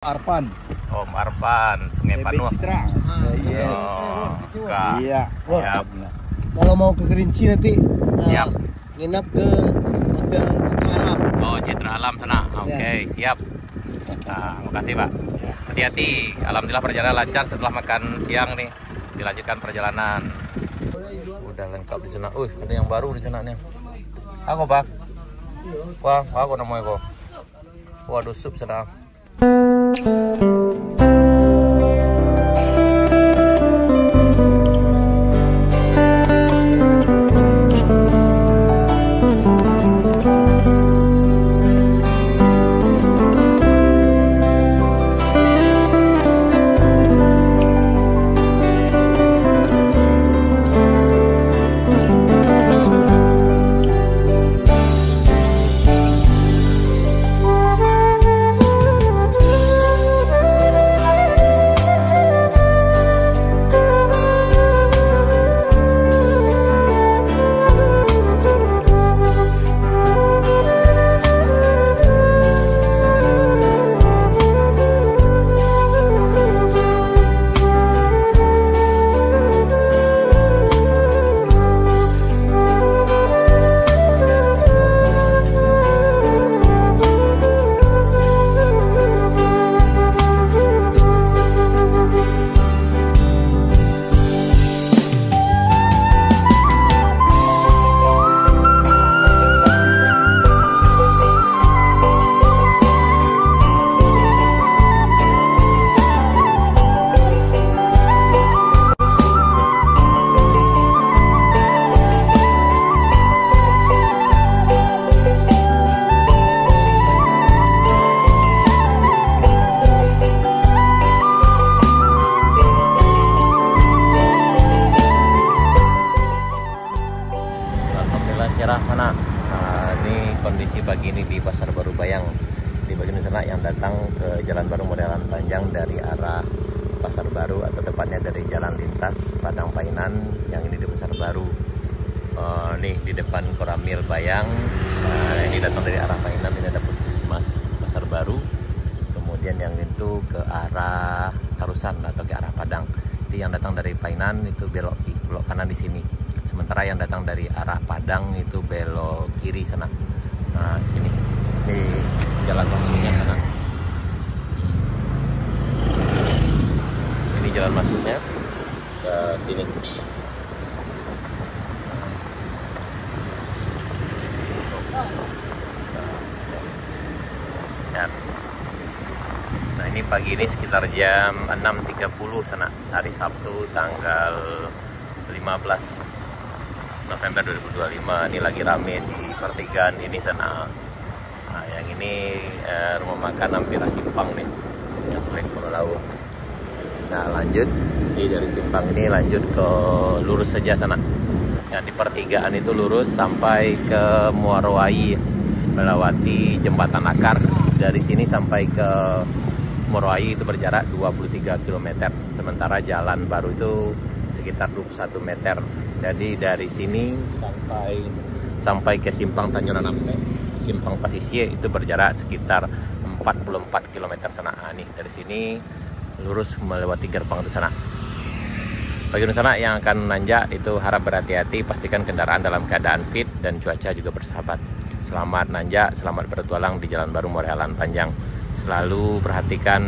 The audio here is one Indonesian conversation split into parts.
Arpan. Om Arpan, Sungai Panuh. Iya. Oh, Kak. Iya. Siap. Kalau mau ke Kerinci nanti Siap. nginap ke Hotel Citra Alam. Oh, Citra Alam sana. Oke, siap. Nah, makasih Pak. Hati-hati. Alhamdulillah perjalanan lancar setelah makan siang nih. Dilanjutkan perjalanan. Udah lengkap di sana. Ada yang baru di sana nih. Aku Pak. Wah, aku namanya kok. Waduh, sup sana. Cerah sana. Ini kondisi pagi ini di Pasar Baru Bayang, di bagian sana yang datang ke Jalan Baru Modelan Panjang dari arah Pasar Baru, atau tepatnya dari Jalan Lintas Padang Painan, yang ini di Pasar Baru. Nih di depan Koramil Bayang. Ini datang dari arah Painan, ini ada Puskesmas Pasar Baru. Kemudian yang itu ke arah Tarusan atau ke arah Padang. Itu yang datang dari Painan itu belok kanan di sini. Sementara yang datang dari arah Padang itu belok kiri sana. Nah, di sini. Di jalan masuknya sana. Ini jalan masuknya ke sini. Nah, ini pagi ini sekitar jam 6.30 sana, hari Sabtu tanggal 15 November 2025. Ini lagi rame di pertigaan ini sana. Nah, yang ini rumah makan hampir Simpang nih, yang paling Pulau. Nah, lanjut dari Simpang ini lanjut ke lurus saja sana. Nah, di pertigaan itu lurus sampai ke Muarowai, melewati Jembatan Akar. Dari sini sampai ke Muarowai itu berjarak 23 km. Sementara jalan baru itu sekitar 21 meter. Jadi dari sini sampai ke Simpang Tanjung Ampe, Simpang Pasisye itu berjarak sekitar 44 km sana. Nih dari sini lurus melewati gerbang itu sana. Bagian sana yang akan nanjak itu harap berhati-hati, pastikan kendaraan dalam keadaan fit dan cuaca juga bersahabat. Selamat nanjak, selamat bertualang di Jalan Baru Modelan Panjang. Selalu perhatikan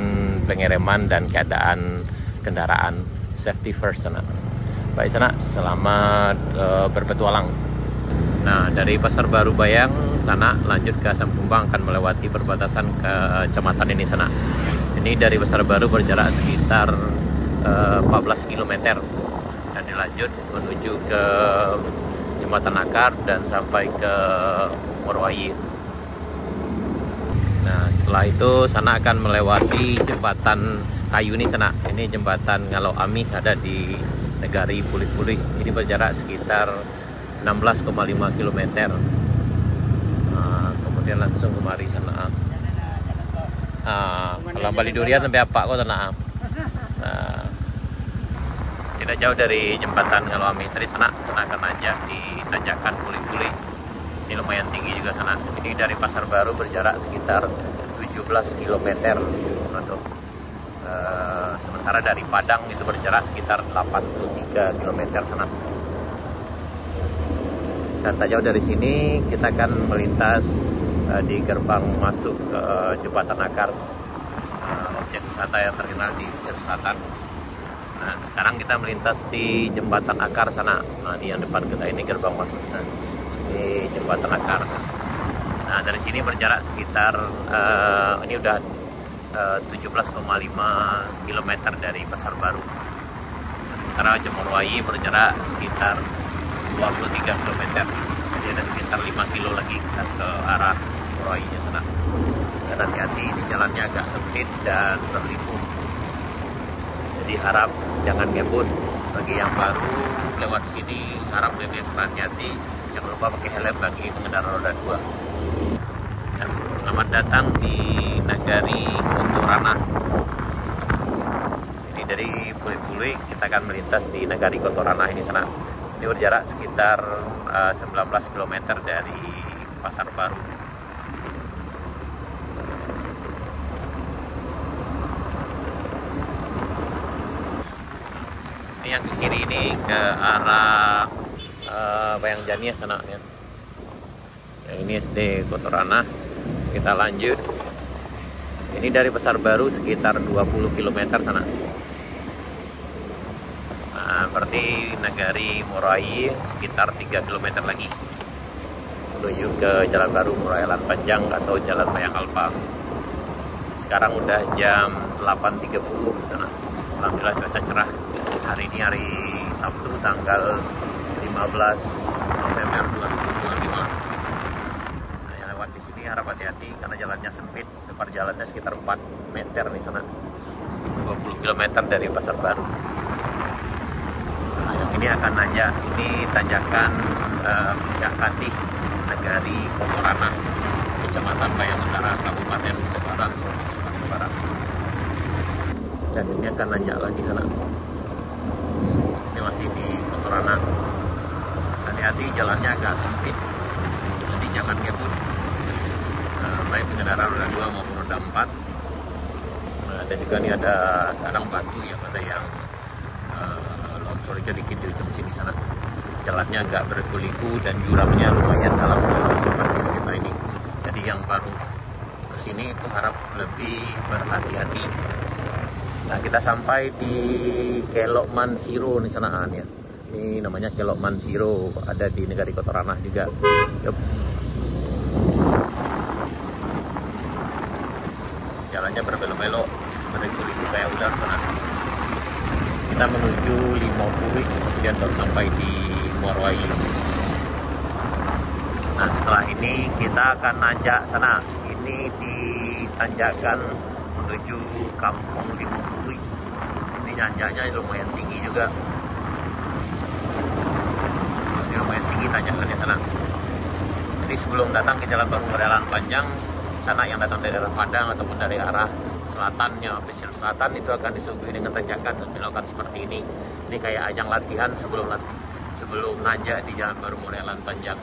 pengereman dan keadaan kendaraan, safety first sana. Baik sana, selamat berpetualang. Nah, dari Pasar Baru Bayang sana lanjut ke Sampumba, akan melewati perbatasan ke kecamatan ini sana. Ini dari Pasar Baru berjarak sekitar 14 km dan dilanjut menuju ke Jembatan Akar dan sampai ke Muarowai. Nah, setelah itu sana akan melewati jembatan kayu ini sana. Ini jembatan Ngalau Amih, ada di Negari Pulih-Pulih. Ini berjarak sekitar 16,5 km. Nah, kemudian langsung kemari sana. Kalau Bali Durian sampai apa kok sana? Nah, tidak jauh dari jembatan Ngalau Amih. Tadi sana akan nanjak di tanjakan Pulih-Pulih. Ini lumayan tinggi juga sana. Ini dari Pasar Baru berjarak sekitar 17 km. atau sementara dari Padang itu berjarak sekitar 83 km sana. Dan tak jauh dari sini kita akan melintas di gerbang masuk ke Jembatan Akar, objek wisata yang terkenal di Pesisir Selatan. Nah, sekarang kita melintas di Jembatan Akar sana. Nah, ini yang depan kita ini gerbang masuknya di Jembatan Akar. Nah, dari sini berjarak sekitar ini udah 17,5 km dari Pasar Baru. Nah, sementara Jemorwai berjarak sekitar 23 km. Jadi ada sekitar 5 kilo lagi kita ke arah Morowainya sana. Dan hati-hati di jalannya agak sempit dan berliku. Jadi harap jangan ngebut. Bagi yang baru lewat sini harap lebih ekstra hati-hati. Jangan lupa pakai helm bagi pengendara roda 2. Dan selamat datang di Nagari Kotorana. Ini dari Puli-Puli kita akan melintas di Nagari Kotorana ini sana. Ini berjarak sekitar 19 km dari Pasar Baru. Ini yang ke kiri ini ke arah Bayang Jania sana ya. Yang ini SD Kotorana. Kita lanjut. Ini dari Pasar Baru sekitar 20 km sana. Nah, berarti Nagari Morowai sekitar 3 km lagi menuju ke Jalan Baru Morowai Lan Panjang atau Jalan Bayang Alpa. Sekarang udah jam 8.30 sana. Alhamdulillah cuaca cerah. Hari ini hari Sabtu tanggal 15 November 2025. Nah, yang lewat di sini harap hati-hati karena jalannya sempit. Perjalanannya sekitar 4 meter di sana. 20 km dari Pasar Baru. Nah, yang ini akan nanjak. Ini tanjakan Puncak Katih, Nagari Kotorana, Kecamatan Bayang Utara, Kabupaten Nusa Barat, Provinsi Sumatera Barat. Dan ini akan nanjak lagi sana. Ini masih di Kotorana. Hati-hati jalannya agak sempit, jadi jangan ngebut. Baik pengendara roda 2 maupun roda 4. Dan juga ini ada kadang batu yang ada yang longsor dikit di ujung sini sana. Jalannya agak berliku dan juramnya lumayan dalam seperti kita ini. Jadi yang baru kesini itu harap lebih berhati-hati. Nah, kita sampai di Kelok Mansiro di sanaan ya. Ini namanya Kelok Mansiro, ada di Nagari Kotorana juga. Yup. Jalannya berbelok-belok, berliku-liku kayak ular sana. Kita menuju Limopuri, kemudian baru sampai di Morowai. Nah, setelah ini kita akan nanjak sana. Ini di tanjakan menuju Kampung Limopuri. Ini nanjaknya lumayan tinggi juga. Ini lumayan tinggi tanjakannya sana. Jadi sebelum datang ke Jalan Baru Morowai Lan Panjang, sana yang datang dari arah Padang ataupun dari arah selatannya, pesisir selatan itu akan disuguhi dengan tanjakan dan belokan seperti ini. Ini kayak ajang latihan sebelum nanjak di Jalan Baru Morowai Lan Panjang.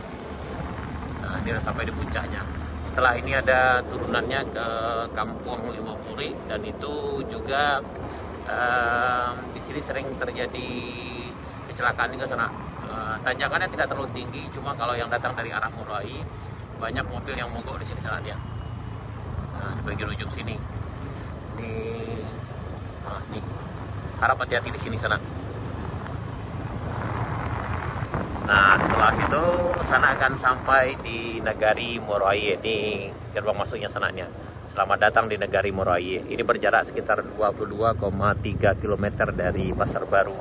Nah, ini udah sampai di puncaknya. Setelah ini ada turunannya ke Kampung Limopuri dan itu juga di sini sering terjadi kecelakaan juga sana. Tanjakannya tidak terlalu tinggi, cuma kalau yang datang dari arah Morowai banyak mobil yang mogok di sini sana dia. Nah, di bagian ujung sini. Nih. Harap hati-hati di sini sana. Nah, setelah itu sana akan sampai di Nagari Morowai. Ini gerbang masuknya sananya. Selamat datang di Nagari Morowai. Ini berjarak sekitar 22,3 km dari Pasar Baru.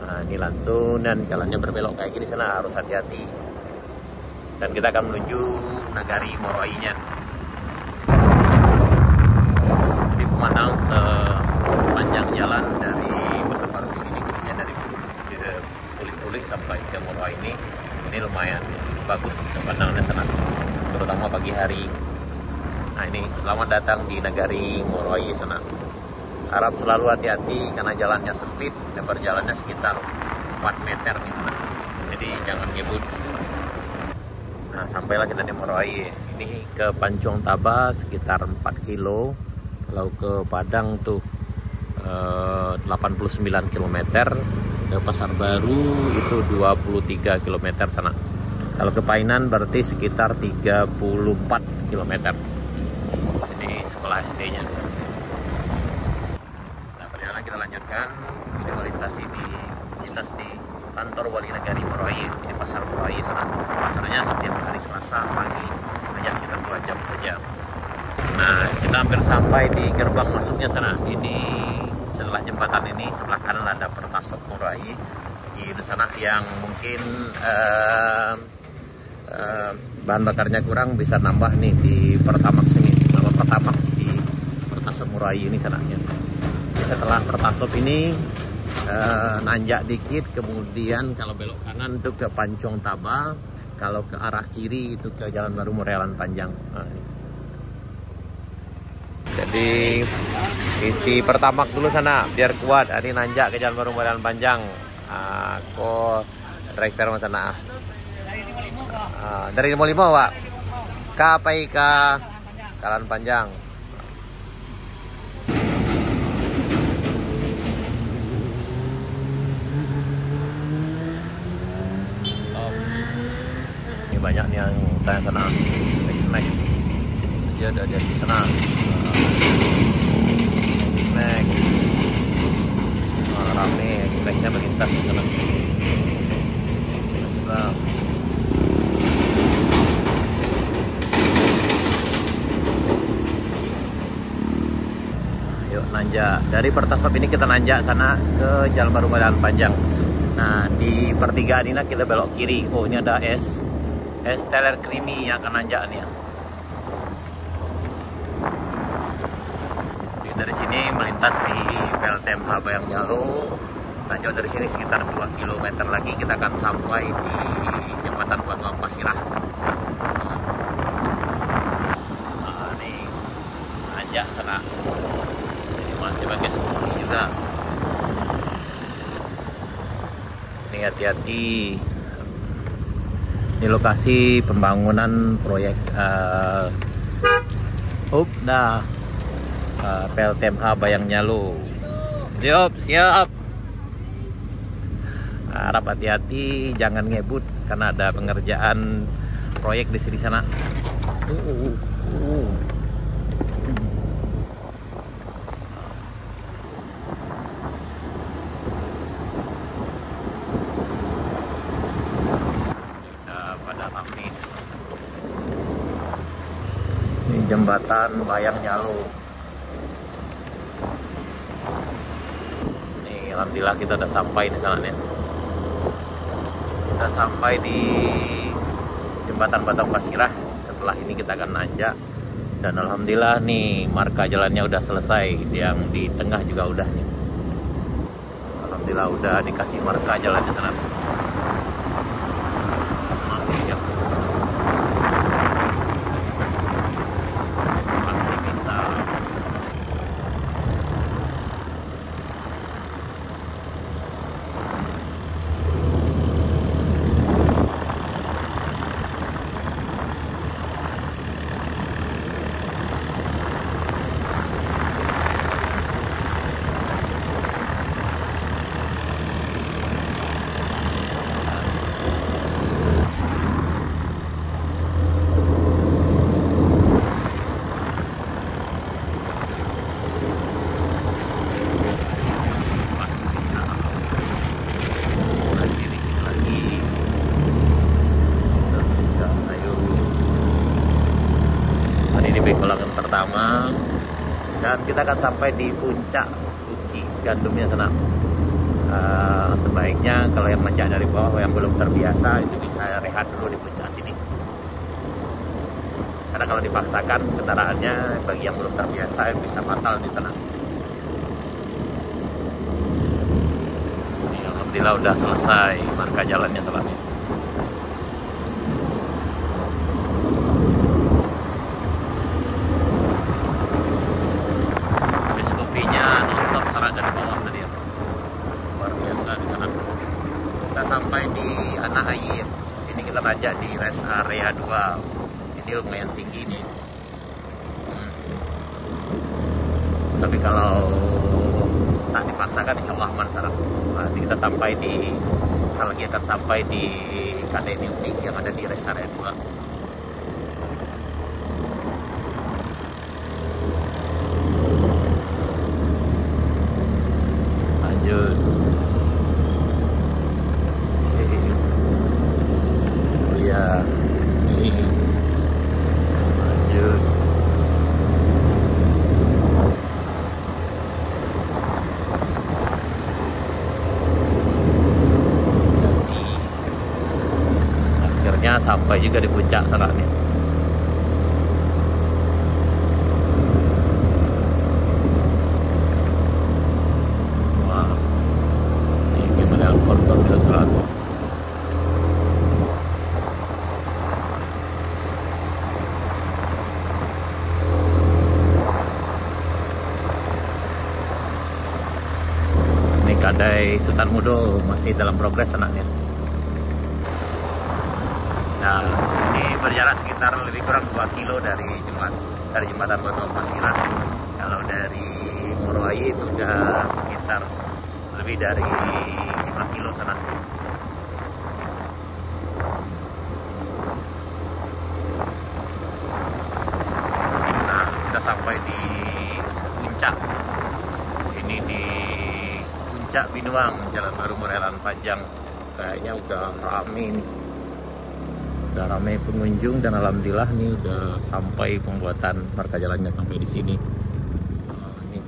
Nah, ini langsung dan jalannya berbelok kayak gini sana, harus hati-hati. Dan kita akan menuju Nagari Morowainya. Jadi pemandang sepanjang jalan dari Pasar Baru ke sini, khususnya dari Puli-Puli sampai ke Morowai ini lumayan bagus pemandangannya sana, terutama pagi hari. Nah, ini selamat datang di Nagari Morowai sana. Harap selalu hati-hati karena jalannya sempit dan berjalannya sekitar 4 meter nih sana. Jadi jangan ngebut. Nah, sampailah kita di Morowai. Ini ke Pancong Taba sekitar 4 kilo. Kalau ke Padang tuh 89 km, ke Pasar Baru itu 23 km sana. Kalau ke Painan berarti sekitar 34 km. Ini sekolah SD-nya. Nah, perjalanan kita lanjutkan. Ini melintas di kantor Wali Negari Moroye, di Pasar Moroye sana. Pasarnya setiap hari Selasa pagi, hanya sekitar 2 jam saja. Nah, kita hampir sampai di gerbang masuknya sana. Ini setelah jembatan ini, sebelah kanan ada Pertasok Moroye di sana yang mungkin bahan bakarnya kurang, bisa nambah nih di Pertamax ini. Nama Pertamax di Pertasok Moroye ini sana. Jadi setelah Pertasok ini nanjak dikit, kemudian kalau belok kanan itu ke Pancong Taba, kalau ke arah kiri itu ke Jalan Baru Morelan Panjang. Nah, ini. Jadi isi Pertamax dulu sana biar kuat. Ini nanjak ke Jalan Baru Morelan Panjang. Aku driver sana. Dari 55 Pak. Kapai ke Jalan Panjang. Ini banyak nih yang tanya sana. X-Max. Dia ada di sana. X-Max. Rame, X-Max-nya melintas di sana. Yuk nanjak. Dari Pertasop ini kita nanjak sana ke Jalan Baru Morelan Panjang. Nah, di pertigaan ini kita belok kiri. Oh, ini ada es teler creamy yang akan nanjak nih. Jadi dari sini melintas di PLTMH Bayang Nyalo. Lanjut dari sini sekitar 2 km lagi kita akan sampai di jembatan Batuang Pasirah. Nah, nih nanjak sana. Ini masih pakai skuti juga. Ini hati-hati. Ini lokasi pembangunan proyek PLTMH Bayang Nyalo. Siap. Harap hati-hati, jangan ngebut karena ada pengerjaan proyek di sini sana. Ini jembatan Bayang Nyalo. Nih, alhamdulillah kita udah sampai di sana nih. Kita sampai di jembatan Batuang Pasirah. Setelah ini kita akan nanjak. Dan alhamdulillah nih marka jalannya udah selesai. Yang di tengah juga udah nih. Alhamdulillah udah dikasih marka jalannya sana. Kolangan pertama, dan kita akan sampai di puncak Uki Gandumnya sana. Sebaiknya kalau yang nanjak dari bawah yang belum terbiasa itu bisa rehat dulu di puncak sini, karena kalau dipaksakan kendaraannya bagi yang belum terbiasa bisa fatal di sana. Ini alhamdulillah udah selesai marka jalannya selama ini. Sampai di Anak Air. Ini kita nanjak di rest area 2. Ini lumayan tinggi nih. Tapi kalau tak dipaksakan insya Allah aman sana. Nanti kita sampai di, kita lagi akan sampai di KD Beauty yang ada di rest area 2. Lanjut. Oh ya, ini lanjut. Akhirnya sampai juga di puncak sana nih. Wah, ini model Portobello 100. Ini Kadai Sultan Mudo masih dalam progres anaknya. Nah, ini berjarak sekitar lebih kurang 2 kilo dari jembatan Batu Ampasira. Kalau dari Moroai itu udah sekitar lebih dari 5 kilo sana. Nah, kita sampai di puncak. Ini di Puncak Binuang, Jalan Baru Morelan Panjang. Kayaknya udah rame nih. Udah ramai pengunjung dan alhamdulillah nih udah sampai pembuatan marka jalannya sampai di sini. Ini.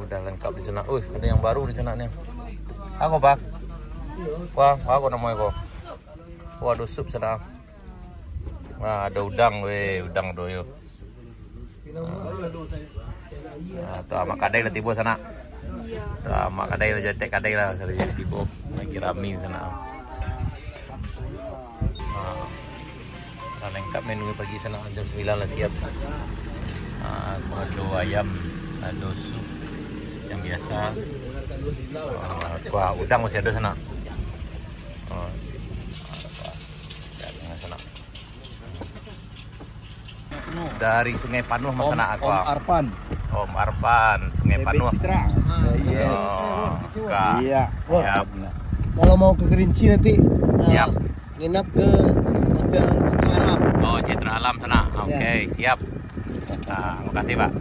Udah lengkap di sana. Ada yang baru di sana nih. Aku Pak. Wah, aku namanya kok. Waduh, sup sana. Nah, ada udang, udang doyo. Nah, tuh sama kadai lah tiba sana. Tuh sama kadai lah jadi kadai lah jadi tiba lagi rame sana. Nah, lengkap menu pagi sana jam 9 lah siap. Ada ayam, ada sup yang biasa. Wah, udang masih ada sana. Dari Sungai Panuh masana aku. Om Arpan, Sungai Panuh. Iya. Siap. Kalau mau ke Kerinci nanti siap. Nginap ke Hotel Citra Alam. Oh, Citra Alam sana. Oke, siap. Nah, makasih Pak.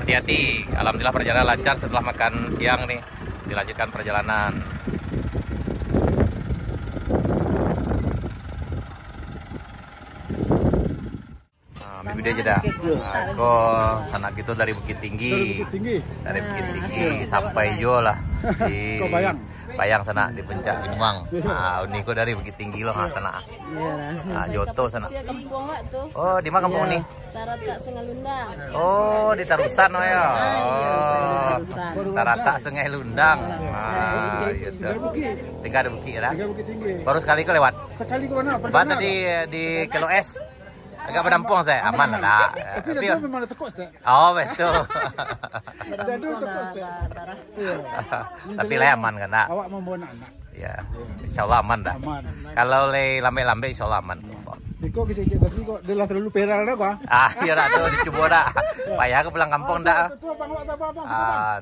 Hati-hati. Alhamdulillah perjalanan lancar setelah makan siang nih. Dilanjutkan perjalanan. Dia aja dah. Aku sana gitu dari Bukit Tinggi. Dari Bukit Tinggi sampai Jo lah di Bayang sana di Puncak Binuang. Nah, Uniko dari Bukit Tinggi loh sana. Nah, Joto sana. Oh, di mana kampung ini? Tarata Sungai Lundang. Oh, di Tarusan oh ya. Oh, Tarata Sungai Lundang. Ah, gitu. Tinggal ada bukit ya. Baru sekali kau lewat. Sekali ke mana? Bata di Kilo S. Agak berdampung saya, aman lah. Tapi dah memang ada tekuk tak? Oh betul. Dah dulu tekuk tak? Tapi lah aman kan nak? Awak mau bawa anak? Ya, insya Allah aman dah. Aman. Kalau le lambe-lambe insya Allah aman. Iko kita tapi kok dia lah terlalu peral dah kah? Iya dah tuh dicoba dah. Payah aku pulang kampung dah. Betul bang awak tak apa-apa. Ah.